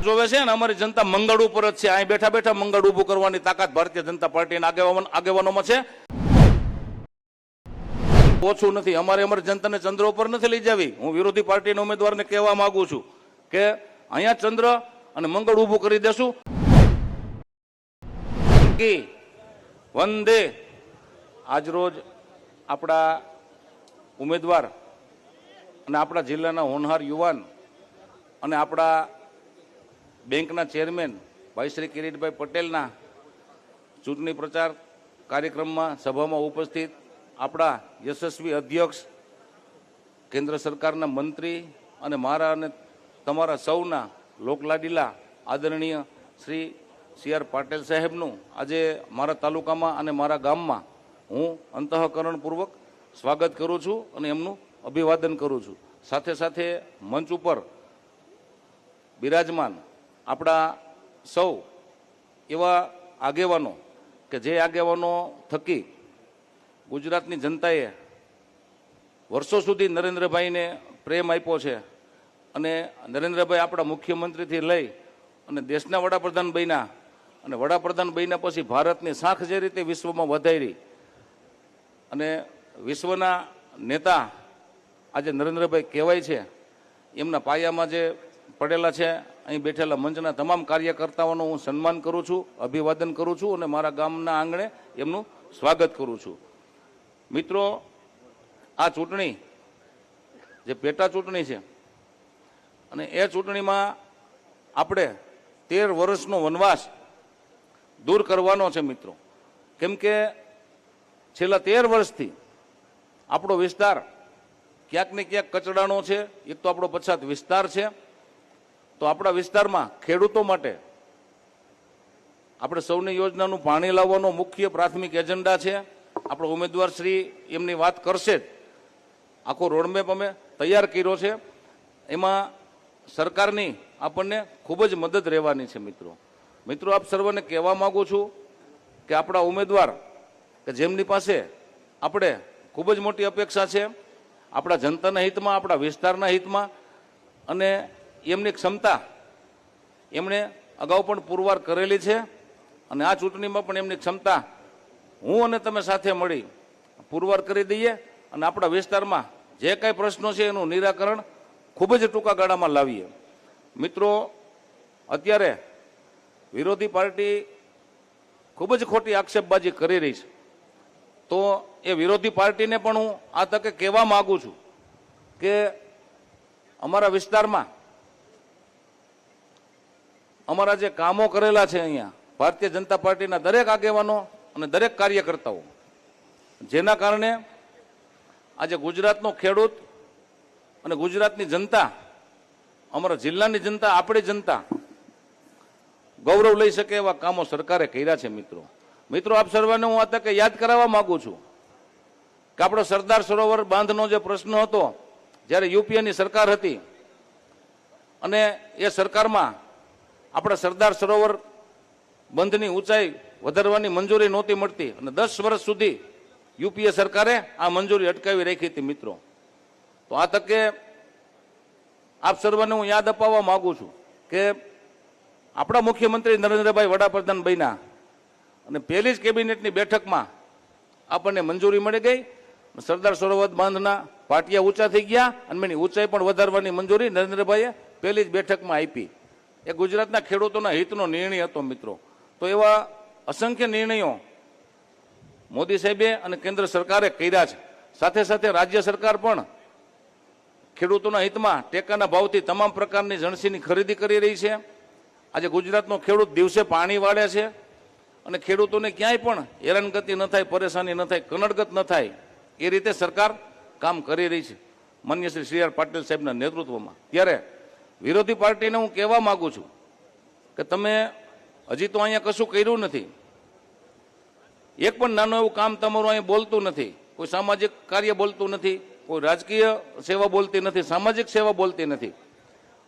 જોવે છે અને અમારી જનતા મંગળ ઉપર જ છે. અહીં બેઠા બેઠા મંગળ ઊભું કરવાની તાકાત ભારતીય જનતા પાર્ટીના આગેવાનોમાં છે. ઓછું નથી. અમારી જનતાને ચંદ્ર ઉપર નથી લઈ જવી. હું વિરોધી પાર્ટીના ઉમેદવારને કહેવા માંગુ છું કે અહીંયા ચંદ્ર અને મંગળ ઊભું કરી દેશું. વંદે આજરોજ આપણા ઉમેદવાર અને આપણા જિલ્લાના હોનહાર યુવાન અને આપણા બેંકના ચેરમેન ભાઈ શ્રી કિરીટભાઈ પટેલના ચૂંટણી પ્રચાર કાર્યક્રમમાં સભામાં ઉપસ્થિત આપણા યશસ્વી અધ્યક્ષ, કેન્દ્ર સરકારના મંત્રી અને મારા અને તમારા સૌના લોકલાડીલા આદરણીય શ્રી સી.આર. પાટીલ સાહેબનું આજે મારા તાલુકામાં અને મારા ગામમાં હું અંતઃકરણપૂર્વક સ્વાગત કરું છું અને એમનું અભિવાદન કરું છું. સાથે સાથે મંચ ઉપર બિરાજમાન આપણા સૌ એવા આગેવાનો કે જે આગેવાનો થકી ગુજરાતની જનતાએ વર્ષો સુધી નરેન્દ્રભાઈને પ્રેમ આપ્યો છે અને નરેન્દ્રભાઈ આપણા મુખ્યમંત્રીથી લઈ અને દેશના વડાપ્રધાન બન્યા અને વડાપ્રધાન બન્યા પછી ભારતની શાખ જે રીતે વિશ્વમાં વધારી અને વિશ્વના નેતા આજે નરેન્દ્રભાઈ કહેવાય છે, એમના પાયામાં જે પડેલા છે, અહીં બેઠેલા મંચના તમામ કાર્યકર્તાઓનું હું સન્માન કરું છું, અભિવાદન કરું છું અને મારા ગામના આંગણે એમનું સ્વાગત કરું છું. મિત્રો, આ ચૂંટણી જે પેટા ચૂંટણી છે અને એ ચૂંટણીમાં આપણે 13 વર્ષનો વનવાસ દૂર કરવાનો છે મિત્રો. કેમ કે છેલ્લા 13 વર્ષથી આપણો વિસ્તાર ક્યાંક ને ક્યાંક કચડાનો છે. એક તો આપણો પછાત વિસ્તાર છે, તો આપણા વિસ્તારમાં ખેડૂતો માટે આપણે સૌની યોજનાનું પાણી લાવવાનો મુખ્ય પ્રાથમિક એજન્ડા છે. આપણો ઉમેદવાર શ્રી એમની વાત કરશે જ. આખો રોડમેપ અમે તૈયાર કર્યો છે. એમાં સરકારની આપણને ખૂબ જ મદદ રહેવાની છે. મિત્રો, આપ સર્વને કહેવા માંગુ છું કે આપણા ઉમેદવાર કે જેમની પાસે આપણે ખૂબ જ મોટી અપેક્ષા છે આપણા જનતાના હિતમાં, આપણા વિસ્તારના હિતમાં, અને એમની ક્ષમતા એમણે અગાઉ પણ પુરવાર કરેલી છે અને આ ચૂંટણીમાં પણ એમની ક્ષમતા હું અને તમે સાથે મળી પુરવાર કરી દઈએ અને આપણા વિસ્તારમાં જે કાંઈ પ્રશ્નો છે એનું નિરાકરણ ખૂબ જ ટૂંકા ગાળામાં લાવીએ. મિત્રો, અત્યારે વિરોધી પાર્ટી ખૂબ જ ખોટી આક્ષેપબાજી કરી રહી છે, તો એ વિરોધી પાર્ટીને પણ હું આ તકે કહેવા માંગુ છું કે અમારા વિસ્તારમાં અમારા જે કામો કરેલા છે અહીંયા ભારતીય જનતા પાર્ટીના દરેક આગેવાનો અને દરેક કાર્યકર્તાઓ, જેના કારણે આજે ગુજરાતનો ખેડૂત અને ગુજરાતની જનતા, અમારા જિલ્લાની જનતા, આપણી જનતા ગૌરવ લઈ શકે એવા કામો સરકારે કર્યા છે. મિત્રો, આપ સર્વને હું આ તકે યાદ કરાવવા માંગુ છું કે આપણો સરદાર સરોવર બાંધનો જે પ્રશ્ન હતો, જ્યારે યુપીએની સરકાર હતી અને એ સરકારમાં આપણા સરદાર સરોવર બંધની ઊંચાઈ વધારવાની મંજૂરી નહોતી મળતી અને 10 વર્ષ સુધી યુપીએ સરકારે આ મંજૂરી અટકાવી રાખી હતી. મિત્રો, તો આ તકે આપ સર્વને હું યાદ અપાવવા માંગુ છું કે આપણા મુખ્યમંત્રી નરેન્દ્રભાઈ વડાપ્રધાન બન્યા અને પહેલી જ કેબિનેટની બેઠકમાં આપણને મંજૂરી મળી ગઈ. સરદાર સરોવર બાંધના પાટિયા ઊંચા થઈ ગયા અને એની ઊંચાઈ પણ વધારવાની મંજૂરી નરેન્દ્રભાઈએ પહેલી જ બેઠકમાં આપી. એ ગુજરાતના ખેડૂતોના હિતનો નિર્ણય હતો. મિત્રો, તો એવા અસંખ્ય નિર્ણયો મોદી સાહેબે અને કેન્દ્ર સરકારે કર્યા છે. સાથે સાથે રાજ્ય સરકાર પણ ખેડૂતોના હિતમાં ટેકાના ભાવથી તમામ પ્રકારની જણસીની ખરીદી કરી રહી છે. આજે ગુજરાતનો ખેડૂત દિવસે પાણી વાળે છે અને ખેડૂતોને ક્યાંય પણ હેરાનગતિ ન થાય, પરેશાની ન થાય, કનડગત ન થાય એ રીતે સરકાર કામ કરી રહી છે માનનીય શ્રી સી.આર. પાટીલ સાહેબના નેતૃત્વમાં. ત્યારે વિરોધી પાર્ટીને હું કહેવા માંગુ છું કે તમે હજી તો અહીંયા કશું કર્યું નથી. એક પણ નાનું એવું કામ તમારું અહીંયા બોલતું નથી. કોઈ સામાજિક કાર્ય બોલતું નથી, કોઈ રાજકીય સેવા બોલતી નથી, સામાજિક સેવા બોલતી નથી.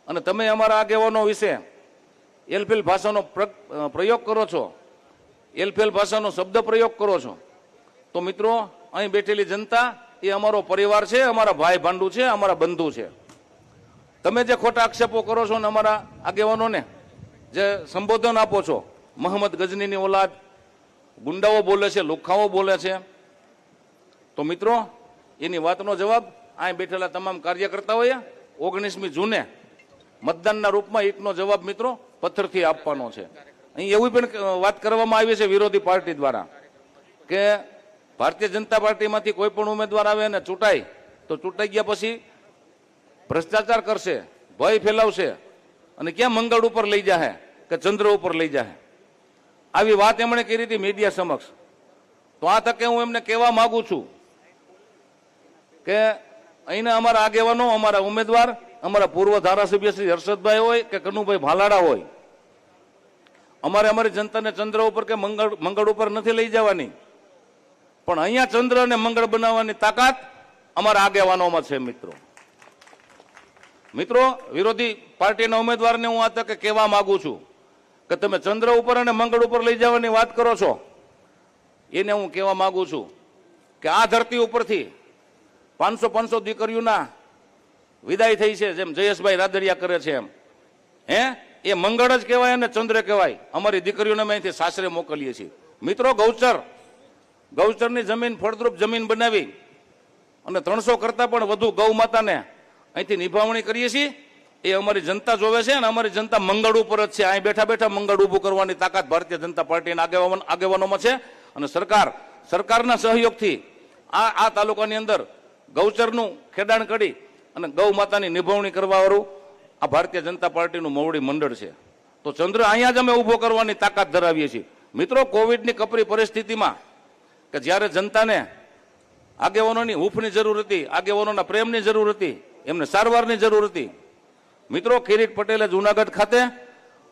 અને તમે અમારા આગેવાનો વિશે એલફેલ ભાષાનો પ્રયોગ કરો છો, એલફેલ ભાષાનો શબ્દ પ્રયોગ કરો છો. તો મિત્રો, અહીં બેઠેલી જનતા એ અમારો પરિવાર છે, અમારા ભાઈ ભાંડુ છે, અમારા બંધુ છે. તમે જે ખોટા આક્ષેપો કરો છો ને અમારા આગેવાનોને જે સંબોધન આપો છો, મોહમ્મદ ગજનીની ઓલાદ, ગુંડાઓ બોલે છે, લુખ્ખાઓ બોલે છે, તો મિત્રો એની વાતનો જવાબ અહીં બેઠેલા તમામ કાર્યકર્તાઓએ 19મી જૂને મતદાનના રૂપમાં એકનો જવાબ મિત્રો પથ્થરથી આપવાનો છે. અહીં એવી પણ વાત કરવામાં આવી છે વિરોધી પાર્ટી દ્વારા કે ભારતીય જનતા પાર્ટીમાંથી કોઈ પણ ઉમેદવાર આવે અને ચૂંટાય તો ચૂંટાઈ ગયા પછી ભ્રષ્ટાચાર કરશે, ભય ફેલાવશે અને ક્યાં મંગળ ઉપર લઈ જાય કે ચંદ્ર ઉપર લઈ જાય. આવી વાત એમણે કરી હતી મીડિયા સમક્ષ. તો આ તકે હું એમને કહેવા માંગુ છું કે અહીંના અમારા આગેવાનો, અમારા ઉમેદવાર, અમારા પૂર્વ ધારાસભ્ય શ્રી હર્ષદભાઈ હોય કે કનુભાઈ ભાલાડા હોય, અમારી જનતાને ચંદ્ર ઉપર કે મંગળ ઉપર નથી લઈ જવાની, પણ અહીંયા ચંદ્ર અને મંગળ બનાવવાની તાકાત અમારા આગેવાનોમાં છે. મિત્રો વિરોધી પાર્ટીના ઉમેદવારને હું આ તકે કહેવા માંગુ છું કે તમે ચંદ્ર ઉપર અને મંગળ ઉપર લઈ જવાની વાત કરો છો, એને હું કહેવા માંગુ છું કે આ ધરતી ઉપરથી 500 દીકરીઓના વિદાય થઈ છે, જેમ જયેશભાઈ રાદડિયા કરે છે એમ. એ મંગળ જ કહેવાય અને ચંદ્ર કહેવાય. અમારી દીકરીઓને અમે અહીંથી સાસરે મોકલીએ છીએ. મિત્રો ગૌચરની જમીન ફળદ્રુપ જમીન બનાવી અને 300 કરતા પણ વધુ ગૌ માતાને અહીંથી નિભાવણી કરીએ છીએ. એ અમારી જનતા જોવે છે અને અમારી જનતા મંગળ ઉપર જ છે. અહીં બેઠા બેઠા મંગળ ઊભું કરવાની તાકાત ભારતીય જનતા પાર્ટીના આગેવાનોમાં છે. અને સરકારના સહયોગથી આ તાલુકાની અંદર ગૌચરનું ખેડાણ કરી અને ગૌ માતાની નિભાવણી કરવાવાળું આ ભારતીય જનતા પાર્ટીનું મોવડી મંડળ છે. તો ચંદ્ર અહીંયા જ અમે ઊભો કરવાની તાકાત ધરાવીએ છીએ. મિત્રો કોવિડની કપરી પરિસ્થિતિમાં કે જ્યારે જનતાને આગેવાનોની હૂંફની જરૂર હતી, આગેવાનોના પ્રેમની જરૂર હતી, એમને સારવારની જરૂર હતી, મિત્રો કિરીટ પટેલે જુનાગઢ ખાતે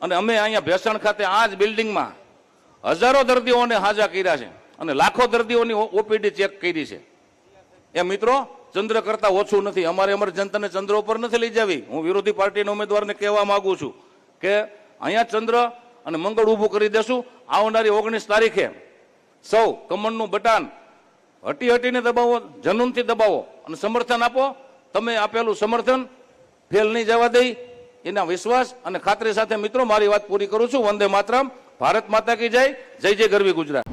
અને અમે અહીંયા ભેસાણ ખાતે આ જ બિલ્ડિંગમાં હજારો દર્દીઓને હાજા કર્યા છે અને લાખો દર્દીઓની ઓપીડી ચેક કરી છે. એ મિત્રો ચંદ્ર કરતા ઓછું નથી. અમારી જનતાને ચંદ્ર ઉપર નથી લઈ જવી. હું વિરોધી પાર્ટીના ઉમેદવારને કહેવા માંગુ છું કે અહીંયા ચંદ્ર અને મંગળ ઊભું કરી દેશું. આવનારી 19 તારીખે સૌ કમળનું બટાન હટીને દબાવો, જનૂનથી દબાવો અને સમર્થન આપો. તમે આપેલું સમર્થન ફેલ નહીં જવા દઈ એના વિશ્વાસ અને ખાતરી સાથે મિત્રો મારી વાત પૂરી કરું છું. વંદે માતરમ. ભારત માતા કી જય. જય જય ગરવી ગુજરાત.